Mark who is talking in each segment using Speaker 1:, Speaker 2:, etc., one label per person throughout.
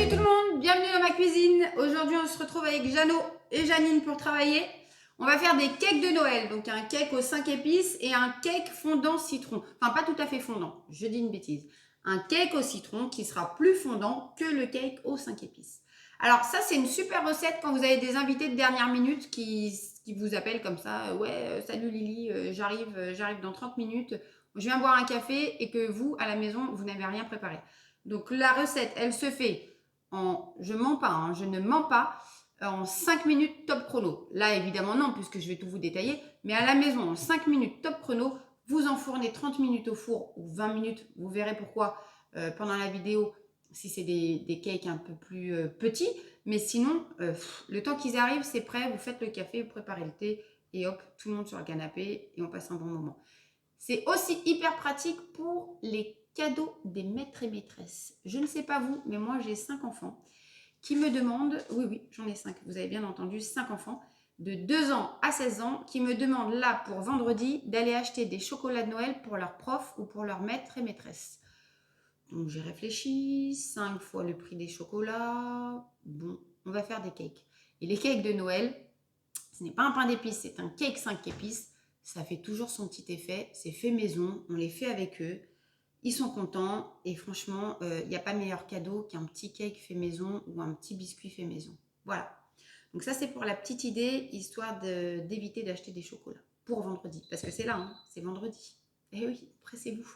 Speaker 1: Salut tout le monde, bienvenue dans ma cuisine. Aujourd'hui on se retrouve avec Jeannot et Janine pour travailler. On va faire des cakes de Noël, donc un cake aux 5 épices et un cake fondant citron. Enfin pas tout à fait fondant, je dis une bêtise. Un cake au citron qui sera plus fondant que le cake aux 5 épices. Alors ça c'est une super recette quand vous avez des invités de dernière minute qui vous appellent comme ça. Ouais, salut Lily, j'arrive dans 30 minutes. Je viens boire un café et que vous, à la maison, vous n'avez rien préparé. Donc la recette, elle se fait je ne mens pas, en 5 minutes top chrono. Là, évidemment, non, puisque je vais tout vous détailler. Mais à la maison, en 5 minutes top chrono, vous enfournez 30 minutes au four ou 20 minutes. Vous verrez pourquoi pendant la vidéo, si c'est des cakes un peu plus petits. Mais sinon, le temps qu'ils arrivent, c'est prêt. Vous faites le café, vous préparez le thé et hop, tout le monde sur le canapé et on passe un bon moment. C'est aussi hyper pratique pour les cadeaux des maîtres et maîtresses. Je ne sais pas vous, mais moi j'ai 5 enfants qui me demandent, oui, j'en ai 5, vous avez bien entendu, 5 enfants de 2 ans à 16 ans qui me demandent là pour vendredi d'aller acheter des chocolats de Noël pour leurs profs ou pour leurs maîtres et maîtresses. Donc j'ai réfléchi, 5 fois le prix des chocolats, bon, on va faire des cakes. Et les cakes de Noël, ce n'est pas un pain d'épices, c'est un cake 5 épices. Ça fait toujours son petit effet, c'est fait maison, on les fait avec eux. Ils sont contents et franchement, il n'y a pas meilleur cadeau qu'un petit cake fait maison ou un petit biscuit fait maison. Voilà. Donc ça, c'est pour la petite idée, histoire d'éviter d'acheter des chocolats pour vendredi. Parce que c'est là, hein, c'est vendredi. Eh oui, pressez-vous.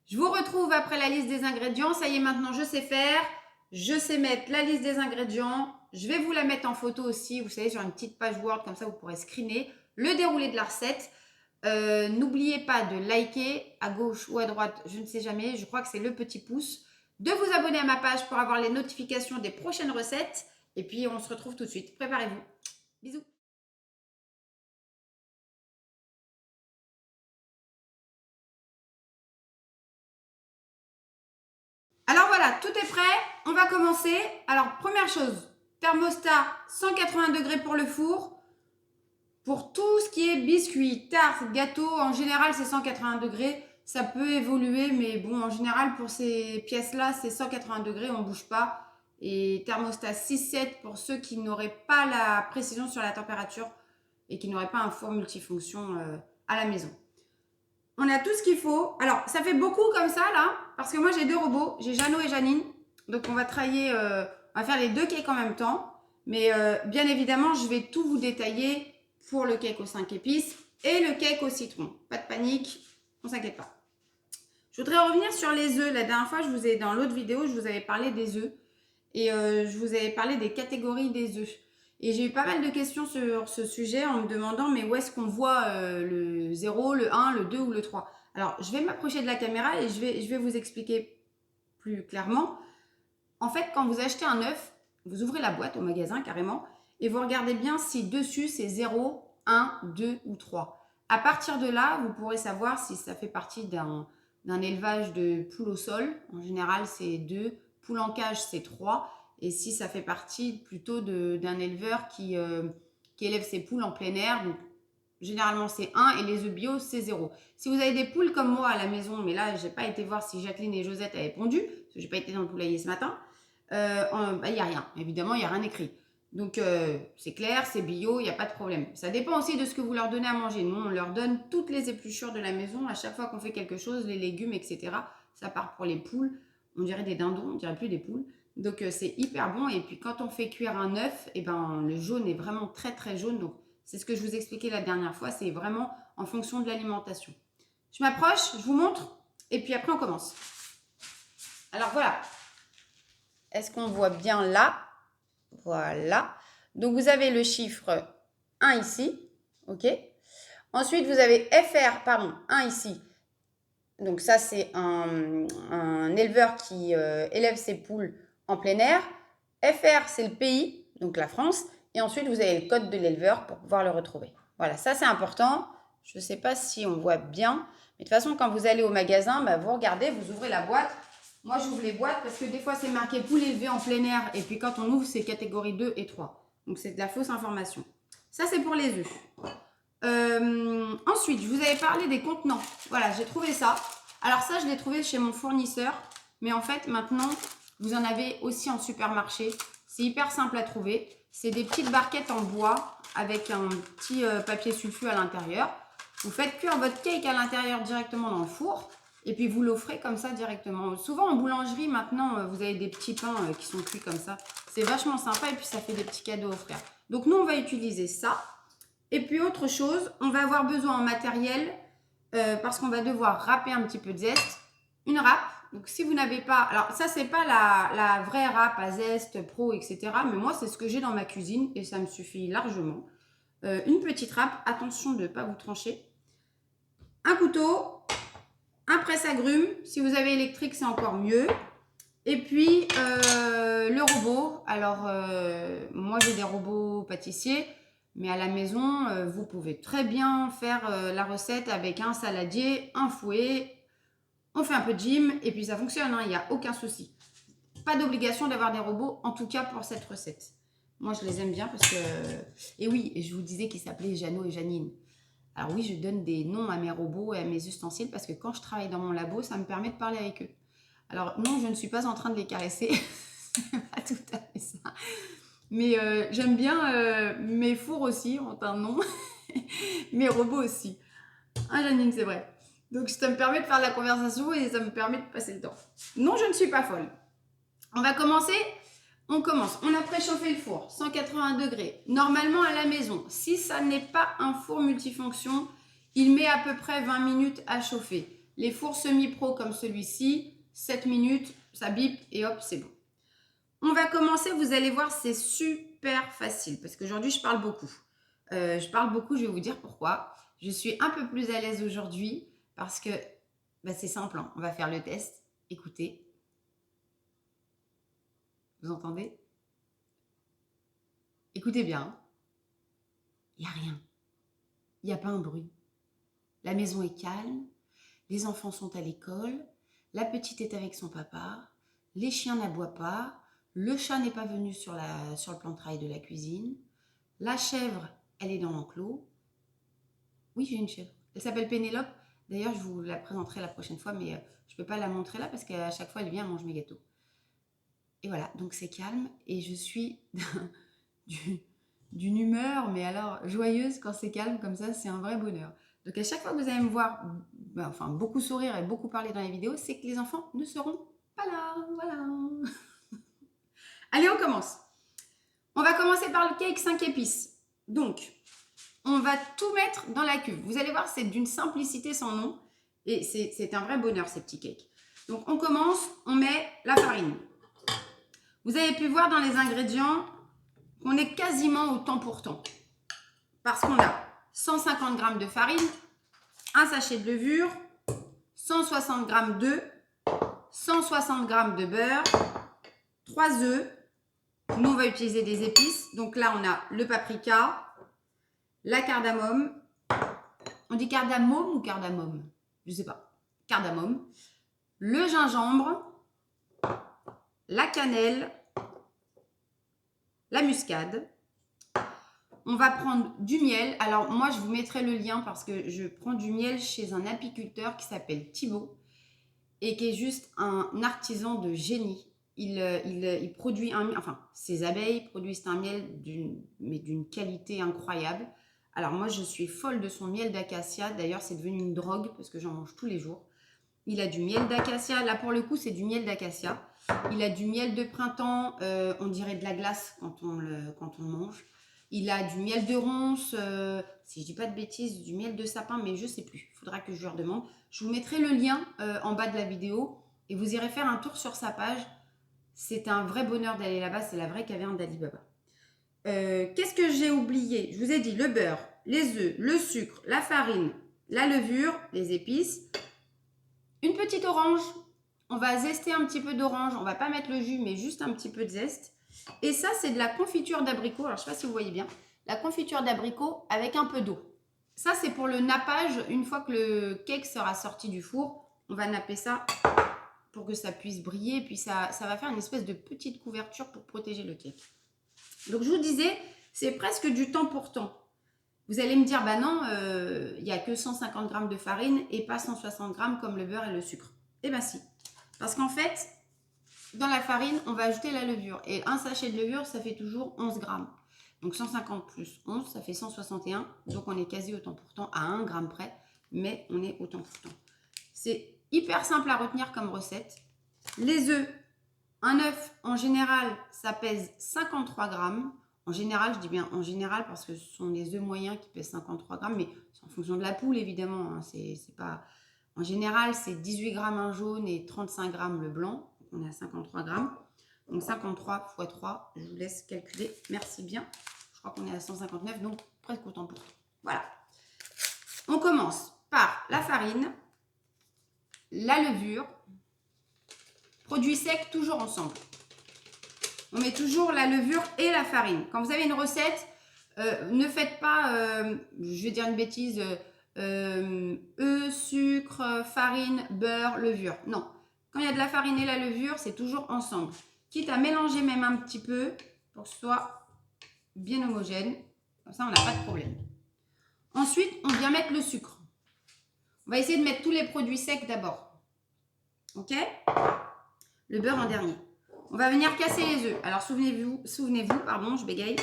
Speaker 1: Je vous retrouve après la liste des ingrédients. Ça y est, maintenant, je sais faire. Je sais mettre la liste des ingrédients. Je vais vous la mettre en photo aussi, vous savez, sur une petite page Word, comme ça, vous pourrez screener le déroulé de la recette. N'oubliez pas de liker à gauche ou à droite, je ne sais jamais, je crois que c'est le petit pouce, de vous abonner à ma page pour avoir les notifications des prochaines recettes et puis on se retrouve tout de suite. Préparez-vous. Bisous. Alors voilà, tout est prêt, on va commencer. Alors première chose, thermostat 180 degrés pour le four. Pour tout ce qui est biscuits, tartes, gâteaux, en général c'est 180 degrés. Ça peut évoluer, mais bon, en général pour ces pièces-là, c'est 180 degrés, on ne bouge pas. Et thermostat 6-7 pour ceux qui n'auraient pas la précision sur la température et qui n'auraient pas un four multifonction à la maison. On a tout ce qu'il faut. Alors, ça fait beaucoup comme ça, là, parce que moi, j'ai 2 robots. J'ai Jeannot et Janine. Donc, on va travailler, on va faire les 2 cakes en même temps. Mais bien évidemment, je vais tout vous détailler pour le cake aux 5 épices et le cake au citron. Pas de panique, on ne s'inquiète pas. Je voudrais revenir sur les œufs. La dernière fois, dans l'autre vidéo, je vous avais parlé des œufs. Et je vous avais parlé des catégories des œufs. Et j'ai eu pas mal de questions sur ce sujet en me demandant mais où est-ce qu'on voit le 0, le 1, le 2 ou le 3. Alors, je vais m'approcher de la caméra et je vais vous expliquer plus clairement. En fait, quand vous achetez un œuf, vous ouvrez la boîte au magasin carrément et vous regardez bien si dessus c'est 0, 1, 2 ou 3. À partir de là, vous pourrez savoir si ça fait partie d'un élevage de poules au sol. En général, c'est 2. Poules en cage, c'est 3. Et si ça fait partie plutôt d'un éleveur qui élève ses poules en plein air, donc généralement c'est 1 et les œufs bio c'est 0. Si vous avez des poules comme moi à la maison, mais là j'ai pas été voir si Jacqueline et Josette avaient pondu, parce que j'ai pas été dans le poulailler ce matin, il n'y a rien. Évidemment, il n'y a rien écrit. Donc c'est clair, c'est bio, il n'y a pas de problème. Ça dépend aussi de ce que vous leur donnez à manger. Nous, on leur donne toutes les épluchures de la maison. À chaque fois qu'on fait quelque chose, les légumes, etc., ça part pour les poules. On dirait des dindons, on dirait plus des poules. Donc c'est hyper bon. Et puis quand on fait cuire un œuf, eh ben, le jaune est vraiment très très jaune. Donc c'est ce que je vous expliquais la dernière fois. C'est vraiment en fonction de l'alimentation. Je m'approche, je vous montre. Et puis après, on commence. Alors voilà. Est-ce qu'on voit bien là? Voilà. Donc, vous avez le chiffre 1 ici. OK. Ensuite, vous avez 1 ici. Donc, ça, c'est un éleveur qui élève ses poules en plein air. FR, c'est le pays, donc la France. Et ensuite, vous avez le code de l'éleveur pour pouvoir le retrouver. Voilà, ça, c'est important. Je ne sais pas si on voit bien. Mais de toute façon, quand vous allez au magasin, bah, vous regardez, vous ouvrez la boîte. Moi, j'ouvre les boîtes parce que des fois, c'est marqué poule élevée en plein air. Et puis, quand on ouvre, c'est catégorie 2 et 3. Donc, c'est de la fausse information. Ça, c'est pour les œufs. Ensuite, je vous avais parlé des contenants. Voilà, j'ai trouvé ça. Alors ça, je l'ai trouvé chez mon fournisseur. Mais en fait, maintenant, Vous en avez aussi en supermarché. C'est hyper simple à trouver. C'est des petites barquettes en bois avec un petit papier sulfure à l'intérieur. Vous faites cuire votre cake à l'intérieur directement dans le four. Et puis vous l'offrez comme ça directement. Souvent en boulangerie maintenant, vous avez des petits pains qui sont cuits comme ça. C'est vachement sympa et puis ça fait des petits cadeaux à offrir. Donc nous on va utiliser ça. Et puis autre chose, on va avoir besoin en matériel parce qu'on va devoir râper un petit peu de zeste. Une râpe. Donc si vous n'avez pas, alors ça c'est pas la vraie râpe à zeste pro etc. Mais moi c'est ce que j'ai dans ma cuisine et ça me suffit largement. Une petite râpe, attention de ne pas vous trancher. Un couteau. Un presse-agrumes, si vous avez électrique, c'est encore mieux. Et puis, le robot. Alors, moi, j'ai des robots pâtissiers, mais à la maison, vous pouvez très bien faire la recette avec un saladier, un fouet. On fait un peu de gym et puis ça fonctionne, il n'y a aucun souci. Pas d'obligation d'avoir des robots, en tout cas pour cette recette. Moi, je les aime bien parce que... Et oui, je vous disais qu'ils s'appelaient Jeannot et Janine. Alors oui, je donne des noms à mes robots et à mes ustensiles parce que quand je travaille dans mon labo, ça me permet de parler avec eux. Alors non, je ne suis pas en train de les caresser, c'est pas tout à fait ça. Mais j'aime bien, mes fours aussi ont un nom, mes robots aussi. Hein Janine, c'est vrai. Donc ça me permet de faire de la conversation et ça me permet de passer le temps. Non, je ne suis pas folle. On va commencer. On commence. On a préchauffé le four, 180 degrés. Normalement à la maison, si ça n'est pas un four multifonction, il met à peu près 20 minutes à chauffer. Les fours semi-pro comme celui-ci, 7 minutes, ça bip et hop, c'est bon. On va commencer, vous allez voir, c'est super facile parce qu'aujourd'hui, je parle beaucoup. Je vais vous dire pourquoi. Je suis un peu plus à l'aise aujourd'hui parce que c'est simple, hein. On va faire le test. Écoutez. Vous entendez? Écoutez bien. Il n'y a rien. Il n'y a pas un bruit. La maison est calme. Les enfants sont à l'école. La petite est avec son papa. Les chiens n'aboient pas. Le chat n'est pas venu sur le plan de travail de la cuisine. La chèvre, elle est dans l'enclos. Oui, j'ai une chèvre. Elle s'appelle Pénélope. D'ailleurs, je vous la présenterai la prochaine fois, mais je ne peux pas la montrer là parce qu'à chaque fois, elle vient manger mes gâteaux. Et voilà, donc c'est calme et je suis d'une humeur, mais alors joyeuse quand c'est calme comme ça, c'est un vrai bonheur. Donc à chaque fois que vous allez me voir beaucoup sourire et beaucoup parler dans les vidéos, c'est que les enfants ne seront pas là, voilà. Allez, on commence. On va commencer par le cake 5 épices. Donc, on va tout mettre dans la cuve. Vous allez voir, c'est d'une simplicité sans nom et c'est un vrai bonheur ces petits cakes. Donc on commence, on met la farine. Vous avez pu voir dans les ingrédients qu'on est quasiment au temps pour temps. Parce qu'on a 150 g de farine, un sachet de levure, 160 g d'œufs, 160 g de beurre, 3 œufs. Nous, on va utiliser des épices. Donc là, on a le paprika, la cardamome. On dit cardamome ou cardamome? Je ne sais pas. Cardamome. Le gingembre, la cannelle, la muscade. On va prendre du miel. Alors, moi, je vous mettrai le lien parce que je prends du miel chez un apiculteur qui s'appelle Thibaut et qui est juste un artisan de génie. Il produit ses abeilles produisent un miel d'une qualité incroyable. Alors, moi, je suis folle de son miel d'acacia. D'ailleurs, c'est devenu une drogue parce que j'en mange tous les jours. Il a du miel d'acacia. Là, pour le coup, c'est du miel d'acacia. Il a du miel de printemps. On dirait de la glace quand on le mange. Il a du miel de ronce, si je dis pas de bêtises, du miel de sapin, mais je sais plus. Il faudra que je leur demande. Je vous mettrai le lien en bas de la vidéo et vous irez faire un tour sur sa page. C'est un vrai bonheur d'aller là-bas. C'est la vraie caverne d'Alibaba. Qu'est-ce que j'ai oublié? Je vous ai dit le beurre, les œufs, le sucre, la farine, la levure, les épices. Une petite orange. On va zester un petit peu d'orange. On va pas mettre le jus, mais juste un petit peu de zeste. Et ça, c'est de la confiture d'abricot. Alors, je ne sais pas si vous voyez bien. La confiture d'abricot avec un peu d'eau. Ça, c'est pour le nappage. Une fois que le cake sera sorti du four, on va napper ça pour que ça puisse briller. Et puis, ça va faire une espèce de petite couverture pour protéger le cake. Donc, je vous disais, c'est presque du temps pour temps. Vous allez me dire, bah non, il n'y a que 150 g de farine et pas 160 g comme le beurre et le sucre. Eh bien, si. Parce qu'en fait, dans la farine, on va ajouter la levure. Et un sachet de levure, ça fait toujours 11 grammes. Donc 150 plus 11, ça fait 161. Donc on est quasi autant pour tant à 1 gramme près, mais on est autant pour tant. C'est hyper simple à retenir comme recette. Les œufs, un œuf en général, ça pèse 53 grammes. En général, je dis bien en général parce que ce sont les œufs moyens qui pèsent 53 grammes, mais c'est en fonction de la poule évidemment. Hein. C'est pas... En général, c'est 18 grammes un jaune et 35 grammes le blanc. Donc on est à 53 grammes. Donc 53 x 3, je vous laisse calculer. Merci bien. Je crois qu'on est à 159, donc presque autant pour tout. Voilà. On commence par la farine, la levure, produits secs toujours ensemble. On met toujours la levure et la farine. Quand vous avez une recette, ne faites pas, je vais dire une bêtise, œufs, sucre, farine, beurre, levure. Non. Quand il y a de la farine et la levure, c'est toujours ensemble. Quitte à mélanger même un petit peu pour que ce soit bien homogène. Comme ça, on n'a pas de problème. Ensuite, on vient mettre le sucre. On va essayer de mettre tous les produits secs d'abord. Ok? Le beurre en dernier. On va venir casser les œufs. Alors, souvenez-vous, pardon, je bégaye.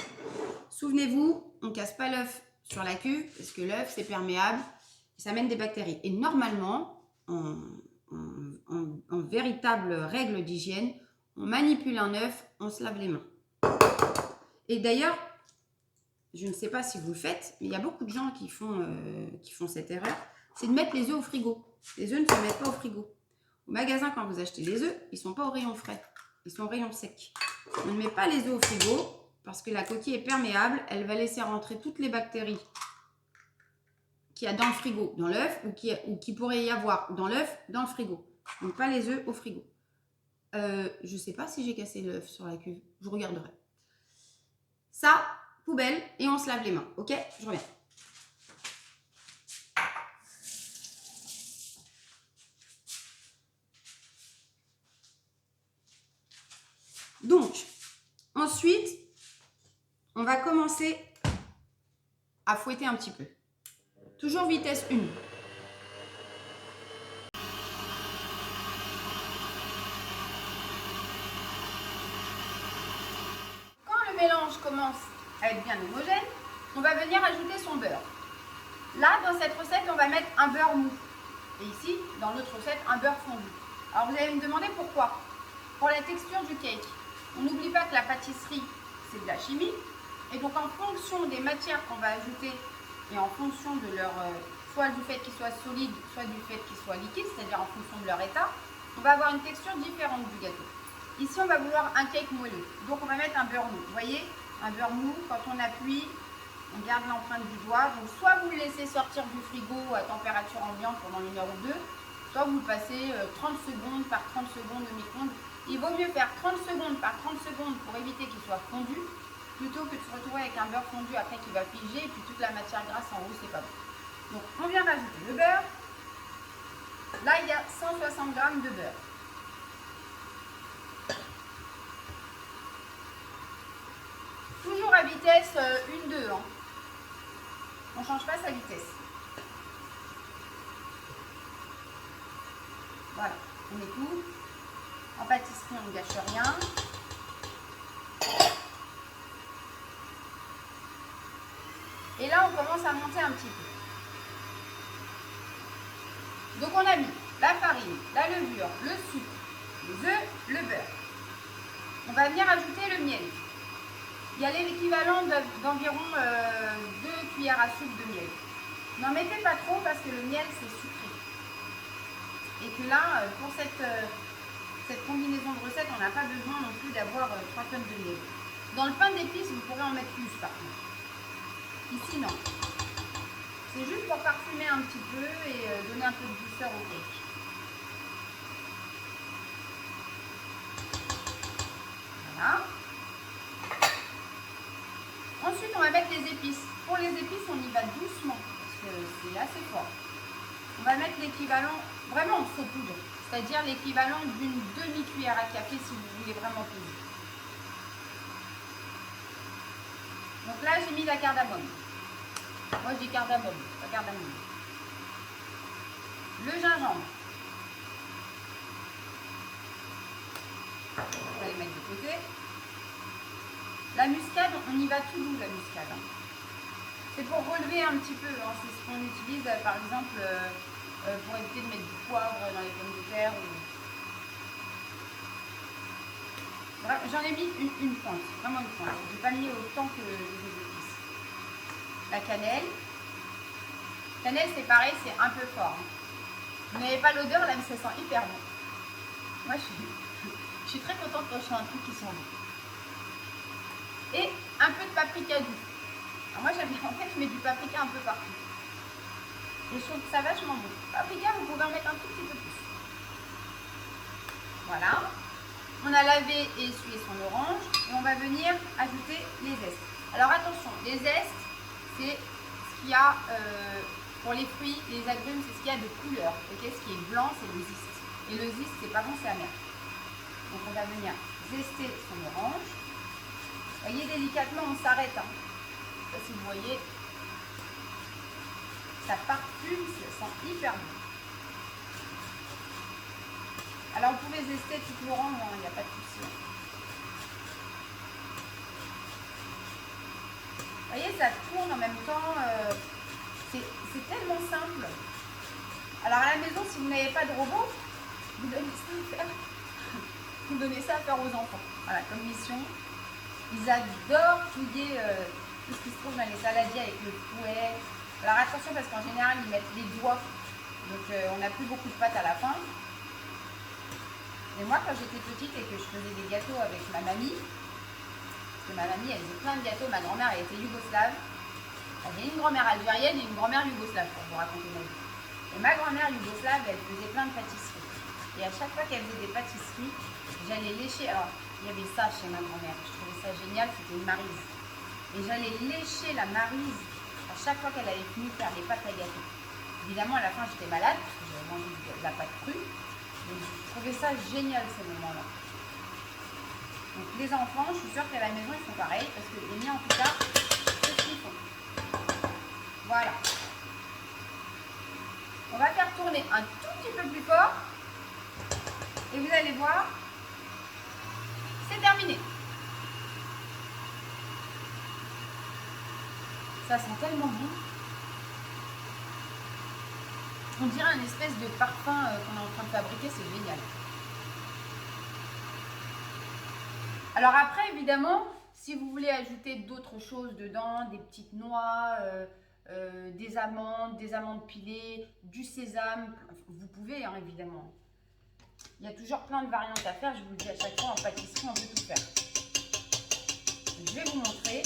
Speaker 1: Souvenez-vous, on ne casse pas l'œuf sur la cuve parce que l'œuf, c'est perméable et ça amène des bactéries. Et normalement, en véritable règle d'hygiène, on manipule un œuf, on se lave les mains. Et d'ailleurs, je ne sais pas si vous le faites, mais il y a beaucoup de gens qui font cette erreur, c'est de mettre les œufs au frigo. Les œufs ne se mettent pas au frigo. Au magasin, quand vous achetez les œufs, ils ne sont pas au rayon frais, ils sont au rayon sec. On ne met pas les œufs au frigo parce que la coquille est perméable, elle va laisser rentrer toutes les bactéries qu'il y a dans le frigo, dans l'œuf, ou qui pourrait y avoir dans l'œuf, dans le frigo. Donc pas les œufs au frigo. Je ne sais pas si j'ai cassé l'œuf sur la cuve, je regarderai. Ça, poubelle, et on se lave les mains. Ok, je reviens. Donc, ensuite, on va commencer à fouetter un petit peu. Toujours vitesse 1. Quand le mélange commence à être bien homogène, on va venir ajouter son beurre. Là, dans cette recette, on va mettre un beurre mou. Et ici, dans l'autre recette, un beurre fondu. Alors, vous allez me demander pourquoi. Pour la texture du cake. On n'oublie pas que la pâtisserie, c'est de la chimie. Et donc, en fonction des matières qu'on va ajouter et en fonction de leur, soit du fait qu'ils soient solides, soit du fait qu'ils soient liquides, c'est-à-dire en fonction de leur état, on va avoir une texture différente du gâteau. Ici, on va vouloir un cake moelleux. Donc, on va mettre un beurre mou. Vous voyez, un beurre mou, quand on appuie, on garde l'empreinte du doigt. Donc, soit vous le laissez sortir du frigo à température ambiante pendant 1 heure ou 2, soit vous le passez 30 secondes par 30 secondes au micro-ondes. Il vaut mieux faire 30 secondes par 30 secondes pour éviter qu'il soit fondu, plutôt que de se retrouver avec un beurre fondu après qui va figer et puis toute la matière grasse en haut, c'est pas bon. Donc, on vient rajouter le beurre. Là, il y a 160 g de beurre. Toujours à vitesse 1-2. Hein. On ne change pas sa vitesse. Voilà, on met tout. En pâtisserie, on ne gâche rien. Et là, on commence à monter un petit peu. Donc, on a mis la farine, la levure, le sucre, les œufs, le beurre. On va venir ajouter le miel. Il y a l'équivalent d'environ 2 cuillères à soupe de miel. N'en mettez pas trop parce que le miel, c'est sucré. Et que là, pour cette combinaison de recettes, on n'a pas besoin non plus d'avoir 3 tonnes de miel. Dans le pain d'épices, vous pourrez en mettre plus par contre. Ici, non. C'est juste pour parfumer un petit peu et donner un peu de douceur au cake. Voilà. Ensuite, on va mettre les épices. Pour les épices, on y va doucement parce que c'est assez fort. On va mettre l'équivalent vraiment en saupoudre, c'est-à-dire l'équivalent d'une demi-cuillère à café si vous voulez vraiment peser. Donc là, j'ai mis la cardamome. Moi, je dis cardamome, pas cardamome. Le gingembre. muscade, on y va tout doux, la muscade. Hein. C'est pour relever un petit peu. Hein. C'est ce qu'on utilise, par exemple, pour éviter de mettre du poivre dans les pommes de terre. J'en ai mis une pointe, vraiment une pointe. Je n'ai pas mis autant que les épices. La cannelle. Cannelle, c'est pareil, c'est un peu fort. Hein. Vous n'avez pas l'odeur là, mais ça sent hyper bon. Moi, je suis très contente quand je fais un truc qui sent bon. Et un peu de paprika doux. Alors moi, j'aime bien, en fait, je mets du paprika un peu partout. Et je trouve que ça vachement bon. Paprika, vous pouvez en mettre un tout petit peu plus. Voilà. On a lavé et essuyé son orange. Et on va venir ajouter les zestes. Alors attention, les zestes, c'est ce qu'il y a pour les fruits, les agrumes, c'est ce qu'il y a de couleur. Okay, ce qui est blanc, c'est le zeste. Et le zeste, c'est pas bon, c'est amer. Donc on va venir zester son orange. Vous voyez, délicatement, on s'arrête. Hein. Je sais pas si vous voyez. Ça parfume, ça sent hyper bon. Alors vous pouvez zester toute l'orange, il n'y a pas de souci. Vous voyez, ça tourne en même temps. C'est tellement simple. Alors à la maison, si vous n'avez pas de robot, vous donnez ça à faire. Vous donnez ça à faire aux enfants. Voilà, comme mission. Ils adorent fouiller tout ce qui se trouve dans les saladiers avec le fouet. Alors attention parce qu'en général, ils mettent les doigts. Donc on n'a plus beaucoup de pâte à la fin. Et moi, quand j'étais petite et que je faisais des gâteaux avec ma mamie, parce que ma mamie, elle faisait plein de gâteaux, ma grand-mère, elle était yougoslave. J'avais une grand-mère algérienne et une grand-mère yougoslave, pour vous raconter ma vie. Et ma grand-mère yougoslave, elle faisait plein de pâtisseries. Et à chaque fois qu'elle faisait des pâtisseries, j'allais lécher. Alors, il y avait ça chez ma grand-mère. Je trouvais ça génial, c'était une maryse. Et j'allais lécher la maryse à chaque fois qu'elle avait fini de faire des pâtes à gâteau. Évidemment, à la fin, j'étais malade, parce que j'avais mangé de la pâte crue. Donc, je trouvais ça génial, ces moments-là. Donc, les enfants, je suis sûre qu'à la maison, ils font pareil, parce que les miens, en tout cas, c'est ce qu'ils font. Voilà. On va faire tourner un tout petit peu plus fort. Et vous allez voir, c'est terminé. Ça sent tellement bon. On dirait un espèce de parfum qu'on est en train de fabriquer, c'est génial. Alors après, évidemment, si vous voulez ajouter d'autres choses dedans, des petites noix, des amandes pilées, du sésame, vous pouvez hein, évidemment. Il y a toujours plein de variantes à faire, je vous le dis à chaque fois, en pâtisserie, on peut tout faire. Je vais vous montrer.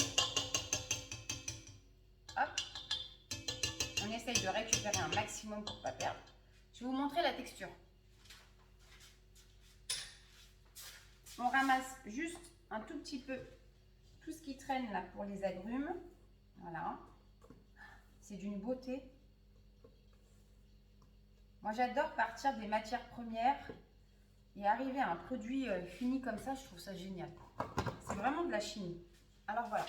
Speaker 1: Hop. On essaye de récupérer un maximum pour ne pas perdre. Je vais vous montrer la texture. On ramasse juste un tout petit peu tout ce qui traîne là pour les agrumes. Voilà. C'est d'une beauté. Moi, j'adore partir des matières premières et arriver à un produit fini comme ça, je trouve ça génial. C'est vraiment de la chimie. Alors voilà.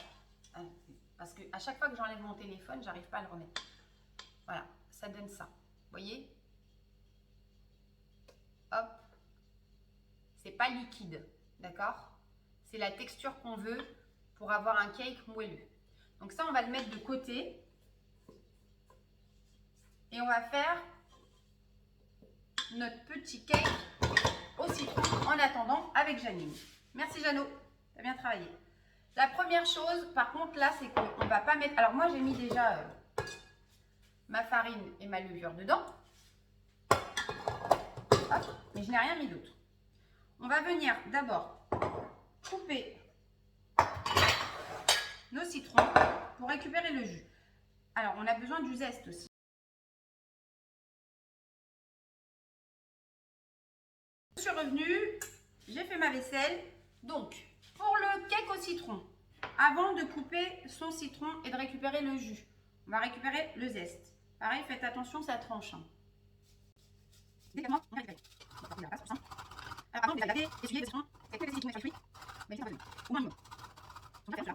Speaker 1: Parce qu'à chaque fois que j'enlève mon téléphone, j'arrive pas à le remettre. Voilà, ça donne ça. Vous voyez? Hop. C'est pas liquide, d'accord? C'est la texture qu'on veut pour avoir un cake moelleux. Donc ça, on va le mettre de côté. Et on va faire notre petit cake au citron en attendant avec Janine. Merci Jeannot, tu as bien travaillé. La première chose, par contre, là, c'est qu'on ne va pas mettre... Alors moi, j'ai mis déjà ma farine et ma levure dedans. Hop, mais je n'ai rien mis d'autre. On va venir d'abord couper nos citrons pour récupérer le jus. Alors, on a besoin du zeste aussi. Je suis revenue, j'ai fait ma vaisselle. Donc, pour le cake au citron, avant de couper son citron et de récupérer le jus, on va récupérer le zeste. Pareil, faites attention, ça tranche. Délicatement, on récupère. Alors, avant, vous allez laver, essuyer le citron, c'est que les citrons sur les fruits, mais c'est pas besoin. Au moins une. On va faire cela.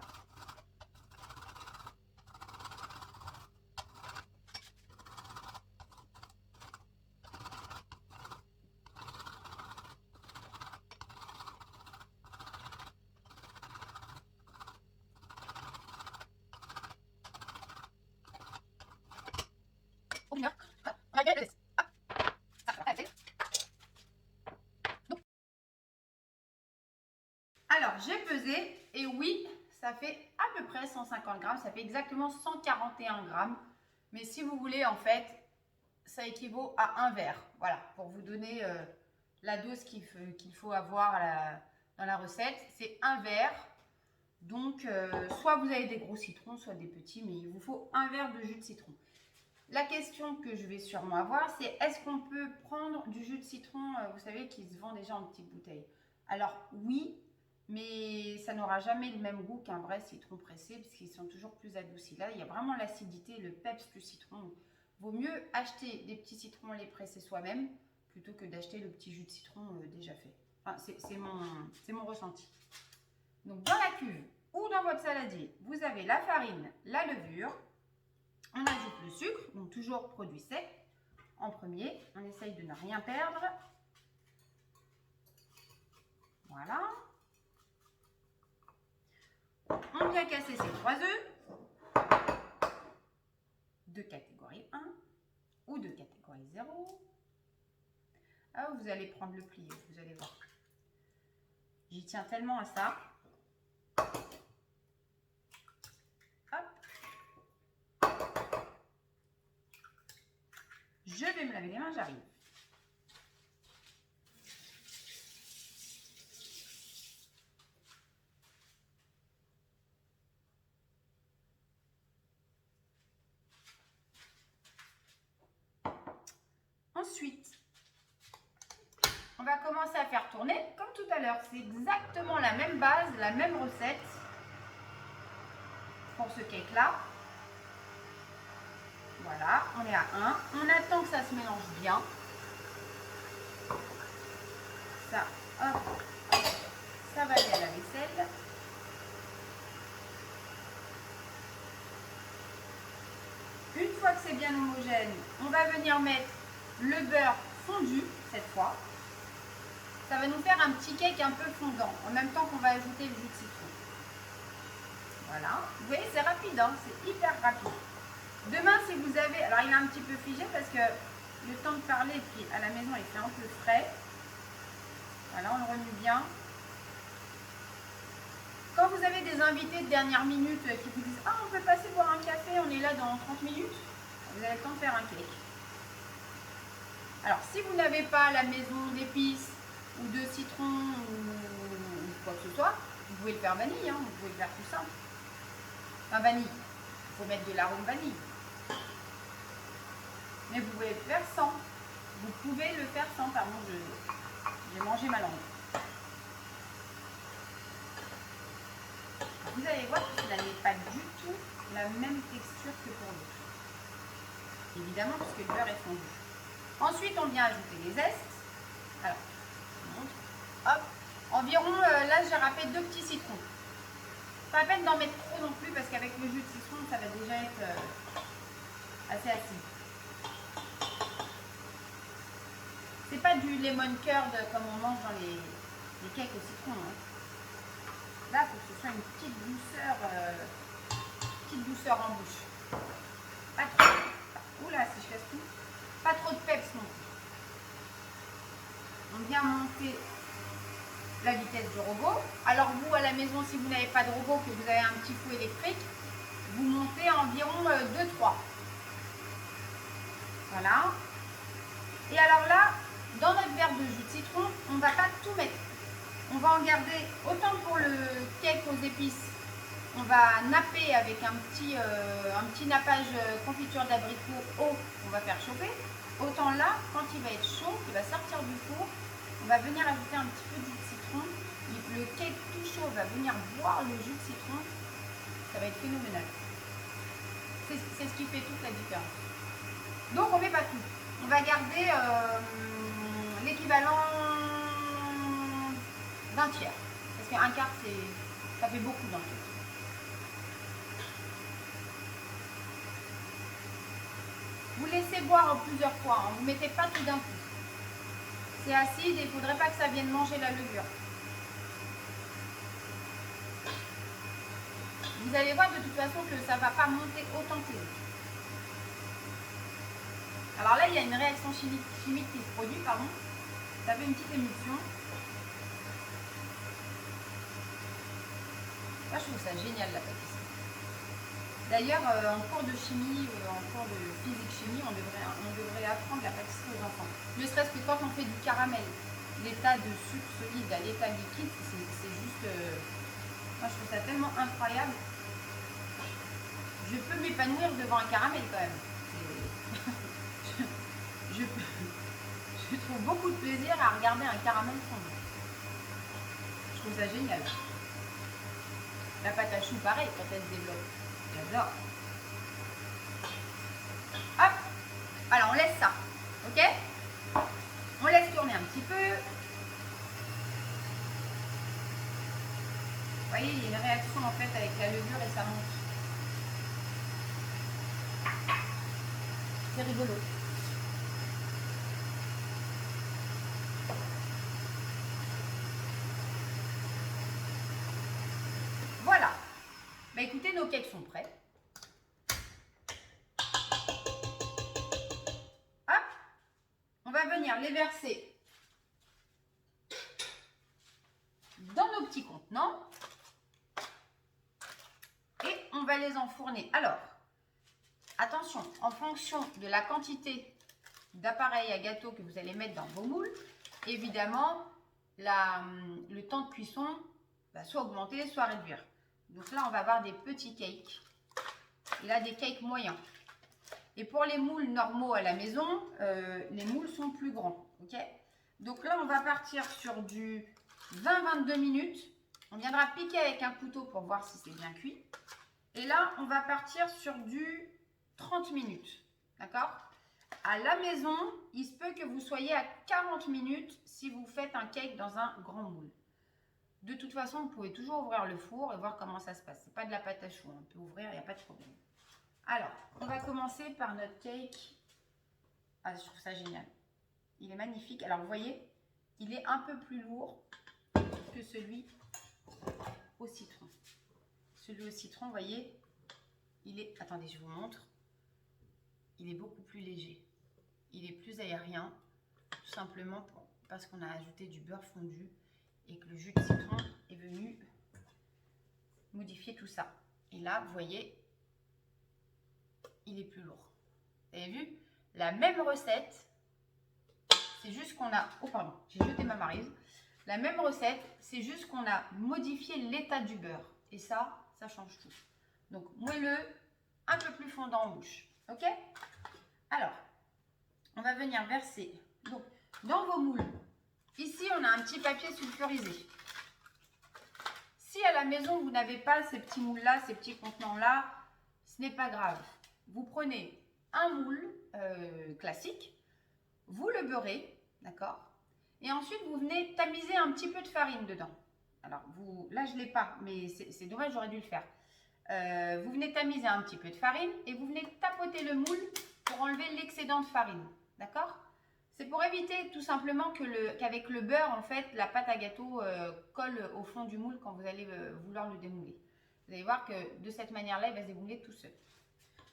Speaker 1: Alors, j'ai pesé et oui, ça fait à peu près 150 grammes. Ça fait exactement 141 grammes. Mais si vous voulez, en fait, ça équivaut à un verre. Voilà, pour vous donner la dose qu'il faut avoir dans la recette. C'est un verre. Donc, soit vous avez des gros citrons, soit des petits, mais il vous faut un verre de jus de citron. La question que je vais sûrement avoir, c'est est-ce qu'on peut prendre du jus de citron, vous savez, qui se vend déjà en petites bouteilles? Alors, oui, mais ça n'aura jamais le même goût qu'un vrai citron pressé, parce qu'ils sont toujours plus adoucis. Là, il y a vraiment l'acidité, le peps du citron. Vaut mieux acheter des petits citrons, les presser soi-même, plutôt que d'acheter le petit jus de citron déjà fait. Enfin, c'est mon ressenti. Donc, dans la cuve ou dans votre saladier, vous avez la farine, la levure. On ajoute le sucre, donc toujours produit sec. En premier, on essaye de ne rien perdre. Voilà. On vient casser ces 3 œufs de catégorie 1 ou de catégorie 0. Ah, vous allez prendre le plié, vous allez voir. J'y tiens tellement à ça. Hop. Je vais me laver les mains, j'arrive. Ensuite, on va commencer à faire tourner comme tout à l'heure. C'est exactement la même base, la même recette pour ce cake-là. Voilà, on est à 1. On attend que ça se mélange bien. Ça, hop, ça va aller à la vaisselle. Une fois que c'est bien homogène, on va venir mettre le beurre fondu cette fois. Ça va nous faire un petit cake un peu fondant, en même temps qu'on va ajouter le jus de citron. Voilà, vous voyez, c'est rapide, hein, c'est hyper rapide. Demain, si vous avez... Alors, il est un petit peu figé parce que le temps de parler, et puis à la maison, il fait un peu frais. Voilà, on le remue bien. Quand vous avez des invités de dernière minute qui vous disent « Ah, on peut passer boire un café, on est là dans 30 minutes », vous avez le temps de faire un cake. Alors, si vous n'avez pas à la maison d'épices ou de citron ou quoi que ce soit, vous pouvez le faire vanille, hein, vous pouvez le faire tout simple. Enfin, vanille, il faut mettre de l'arôme vanille. Mais vous pouvez le faire sans. Vous pouvez le faire sans, pardon, j'ai mangé ma langue. Vous allez voir que cela n'est pas du tout la même texture que pour l'autre. Évidemment, parce que le beurre est fondu. Ensuite, on vient ajouter les zestes. Alors, je vous montre. Hop. Environ, là, j'ai râpé 2 petits citrons. Pas la peine d'en mettre trop non plus, parce qu'avec le jus de citron, ça va déjà être assez acide. C'est pas du lemon curd comme on mange dans les cakes au citron. Hein. Là, il faut que ce soit une petite douceur en bouche. Pas trop. Oula, si je casse tout. Pas trop de peps non plus. On vient monter la vitesse du robot. Alors vous, à la maison, si vous n'avez pas de robot, que vous avez un petit fou électrique, vous montez à environ 2-3. Voilà. Et alors là, dans notre verre de jus de citron, on ne va pas tout mettre. On va en garder autant pour le cake aux épices. On va napper avec un petit nappage confiture d'abricot haut qu'on va faire chauffer. Autant là, quand il va être chaud, il va sortir du four, on va venir ajouter un petit peu de jus de citron. Le cake tout chaud va venir boire le jus de citron. Ça va être phénoménal. C'est ce qui fait toute la différence. Donc on ne met pas tout. On va garder l'équivalent d'un tiers. Parce qu'un quart, ça fait beaucoup dans le cake. Vous laissez boire plusieurs fois, hein. Vous ne mettez pas tout d'un coup. C'est acide et il ne faudrait pas que ça vienne manger la levure. Vous allez voir de toute façon que ça ne va pas monter autant que l'autre. Alors là, il y a une réaction chimique qui se produit, pardon. Ça fait une petite émulsion. je trouve ça génial la pâtisserie. D'ailleurs, en cours de chimie, en cours de physique-chimie, on devrait apprendre la pâtisserie aux enfants. Ne serait-ce que quand on fait du caramel. L'état de sucre solide à l'état liquide, c'est juste... moi, je trouve ça tellement incroyable. Je peux m'épanouir devant un caramel quand même. je trouve beaucoup de plaisir à regarder un caramel fondre. Je trouve ça génial. La pâte à choux, pareil, quand elle se développe. J'adore. Hop. Alors, on laisse ça. Ok? On laisse tourner un petit peu. Vous voyez, il y a une réaction en fait avec la levure et ça monte. C'est rigolo. Voilà. Bah écoutez, nos cakes sont prêts. Hop. On va venir les verser dans nos petits contenants. Et on va les enfourner. Alors, attention, en fonction de la quantité d'appareils à gâteau que vous allez mettre dans vos moules, évidemment, le temps de cuisson va soit augmenter, soit réduire. Donc là, on va avoir des petits cakes. Là, des cakes moyens. Et pour les moules normaux à la maison, les moules sont plus grands. Ok? Donc là, on va partir sur du 20-22 minutes. On viendra piquer avec un couteau pour voir si c'est bien cuit. Et là, on va partir sur du 30 minutes. D'accord? À la maison, il se peut que vous soyez à 40 minutes si vous faites un cake dans un grand moule. De toute façon, vous pouvez toujours ouvrir le four et voir comment ça se passe. C'est pas de la pâte à choux, on peut ouvrir, il n'y a pas de problème. Alors, on va commencer par notre cake. Ah, je trouve ça génial. Il est magnifique. Alors, vous voyez, il est un peu plus lourd que celui au citron. Celui au citron, vous voyez, il est... Attendez, je vous montre. Il est beaucoup plus léger. Il est plus aérien, tout simplement parce qu'on a ajouté du beurre fondu et que le jus de citron est venu modifier tout ça. Et là, vous voyez, il est plus lourd. Vous avez vu? La même recette, c'est juste qu'on a... Oh pardon, j'ai jeté ma maryse. La même recette, c'est juste qu'on a modifié l'état du beurre. Et ça change tout. Donc, moelleux, un peu plus fondant en bouche. Ok? Alors, on va venir verser donc, dans vos moules. Ici, on a un petit papier sulfurisé. Si à la maison, vous n'avez pas ces petits moules-là, ces petits contenants-là, ce n'est pas grave. Vous prenez un moule classique, vous le beurrez, d'accord? Et ensuite, vous venez tamiser un petit peu de farine dedans. Alors, là, je ne l'ai pas, mais c'est dommage, j'aurais dû le faire. Vous venez tamiser un petit peu de farine et vous venez tapoter le moule pour enlever l'excédent de farine, d'accord? C'est pour éviter tout simplement qu'avec le beurre, en fait, la pâte à gâteau colle au fond du moule quand vous allez vouloir le démouler. Vous allez voir que de cette manière-là, il va se démouler tout seul.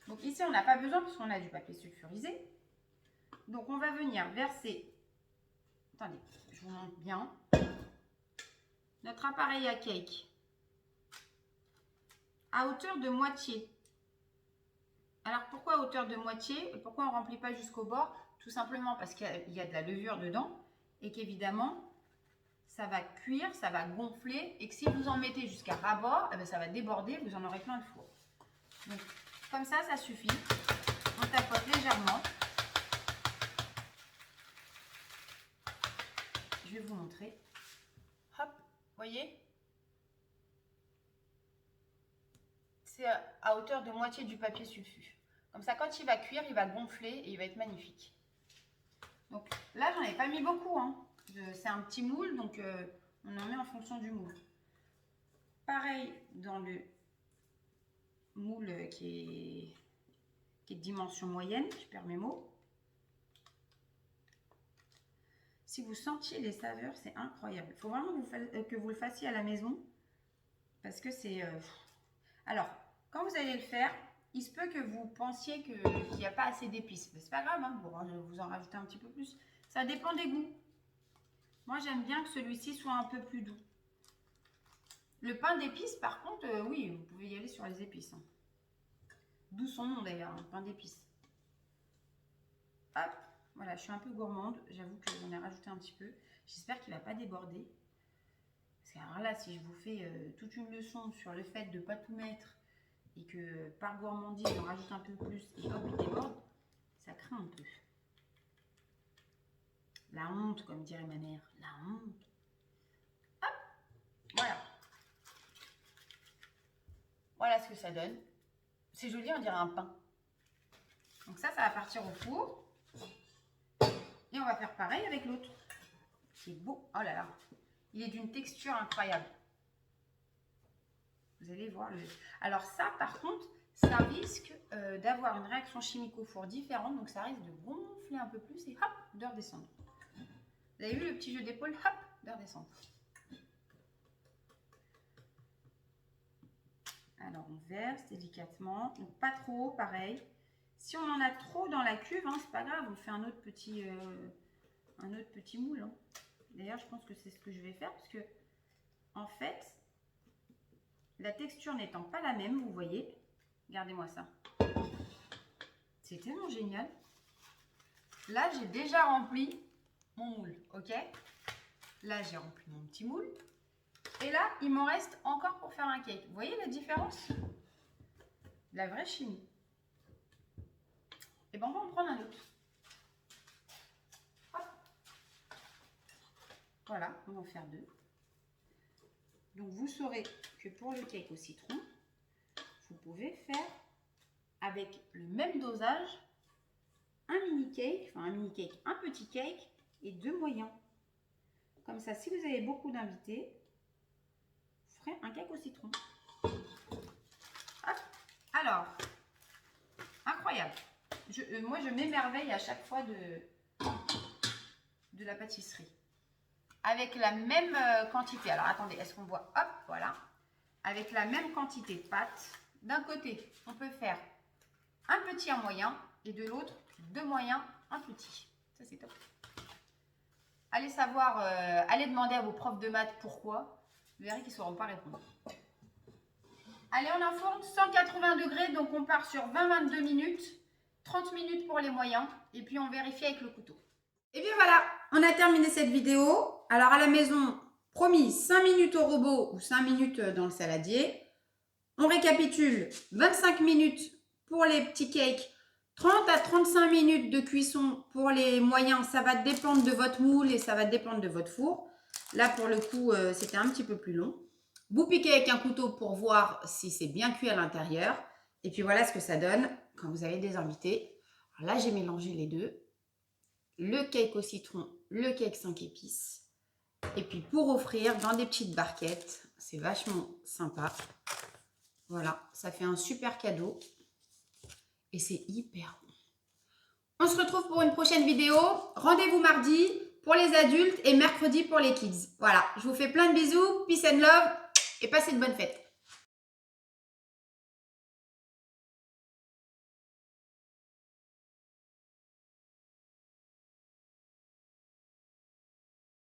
Speaker 1: Donc ici, on n'a pas besoin puisqu'on a du papier sulfurisé. Donc on va venir verser, attendez, je vous montre bien, notre appareil à cake à hauteur de moitié. Alors pourquoi à hauteur de moitié et pourquoi on ne remplit pas jusqu'au bord? Tout simplement parce qu'il y a de la levure dedans et qu'évidemment, ça va cuire, ça va gonfler et que si vous en mettez jusqu'à ras-bord, eh bien, ça va déborder, vous en aurez plein le four. Donc, comme ça, ça suffit. On tapote légèrement. Je vais vous montrer. Hop, voyez? C'est à hauteur de moitié du papier sulfu. Comme ça, quand il va cuire, il va gonfler et il va être magnifique. Donc là, j'en ai pas mis beaucoup. Hein. C'est un petit moule, donc on en met en fonction du moule. Pareil dans le moule qui est de dimension moyenne, je perds mes mots. Si vous sentiez les saveurs, c'est incroyable. Il faut vraiment que vous le fassiez à la maison parce que c'est... Alors, quand vous allez le faire, il se peut que vous pensiez qu'il n'y a pas assez d'épices. C'est pas grave, hein, bon, je vais vous en rajouter un petit peu plus. Ça dépend des goûts. Moi, j'aime bien que celui-ci soit un peu plus doux. Le pain d'épices, par contre, oui, vous pouvez y aller sur les épices. Hein. D'où son nom d'ailleurs, hein, pain d'épices. Hop, voilà, je suis un peu gourmande. J'avoue que j'en ai rajouté un petit peu. J'espère qu'il ne va pas déborder. Parce que alors là, si je vous fais toute une leçon sur le fait de ne pas tout mettre et que par gourmandise, on rajoute un peu plus et hop, il déborde, ça craint un peu. La honte, comme dirait ma mère. La honte. Hop, voilà. Voilà ce que ça donne. C'est joli, on dirait un pain. Donc ça va partir au four. Et on va faire pareil avec l'autre. C'est beau. Oh là là. Il est d'une texture incroyable. Vous allez voir. Alors ça, par contre, ça risque d'avoir une réaction chimique au four différente. Donc ça risque de gonfler un peu plus et hop, de redescendre. Vous avez vu le petit jeu d'épaule? Hop, de redescendre. Alors on verse délicatement. Donc pas trop, pareil. Si on en a trop dans la cuve, hein, c'est pas grave. On fait un autre petit moule. Hein. D'ailleurs, je pense que c'est ce que je vais faire parce que, en fait, la texture n'étant pas la même, vous voyez, regardez-moi ça. C'est tellement génial. Là, j'ai déjà rempli mon moule, ok? Là, j'ai rempli mon petit moule. Et là, il m'en reste encore pour faire un cake. Vous voyez la différence? La vraie chimie. Et bien, on va en prendre un autre. Hop. Voilà, on va en faire deux. Donc, vous saurez que pour le cake au citron, vous pouvez faire avec le même dosage un mini cake, un petit cake et deux moyens. Comme ça, si vous avez beaucoup d'invités, vous ferez un cake au citron. Hop. Alors, incroyable. Moi, je m'émerveille à chaque fois de la pâtisserie. Avec la même quantité. Alors, attendez, est-ce qu'on voit? Hop, voilà. Avec la même quantité de pâte. D'un côté, on peut faire un petit, un moyen. Et de l'autre, deux moyens, un petit. Ça, c'est top. Allez savoir, allez demander à vos profs de maths pourquoi. Vous verrez qu'ils ne sauront pas répondre. Allez, on enfourne 180 degrés. Donc, on part sur 20-22 minutes. 30 minutes pour les moyens. Et puis, on vérifie avec le couteau. Et bien voilà, on a terminé cette vidéo. Alors, à la maison, promis, 5 minutes au robot ou 5 minutes dans le saladier. On récapitule, 25 minutes pour les petits cakes. 30 à 35 minutes de cuisson pour les moyens, ça va dépendre de votre moule et ça va dépendre de votre four. Là, pour le coup, c'était un petit peu plus long. Vous piquez avec un couteau pour voir si c'est bien cuit à l'intérieur. Et puis voilà ce que ça donne quand vous avez des invités. Alors là, j'ai mélangé les deux. Le cake au citron, le cake 5 épices. Et puis pour offrir dans des petites barquettes, c'est vachement sympa. Voilà, ça fait un super cadeau. Et c'est hyper bon. On se retrouve pour une prochaine vidéo. Rendez-vous mardi pour les adultes et mercredi pour les kids. Voilà, je vous fais plein de bisous, peace and love et passez de bonnes fêtes.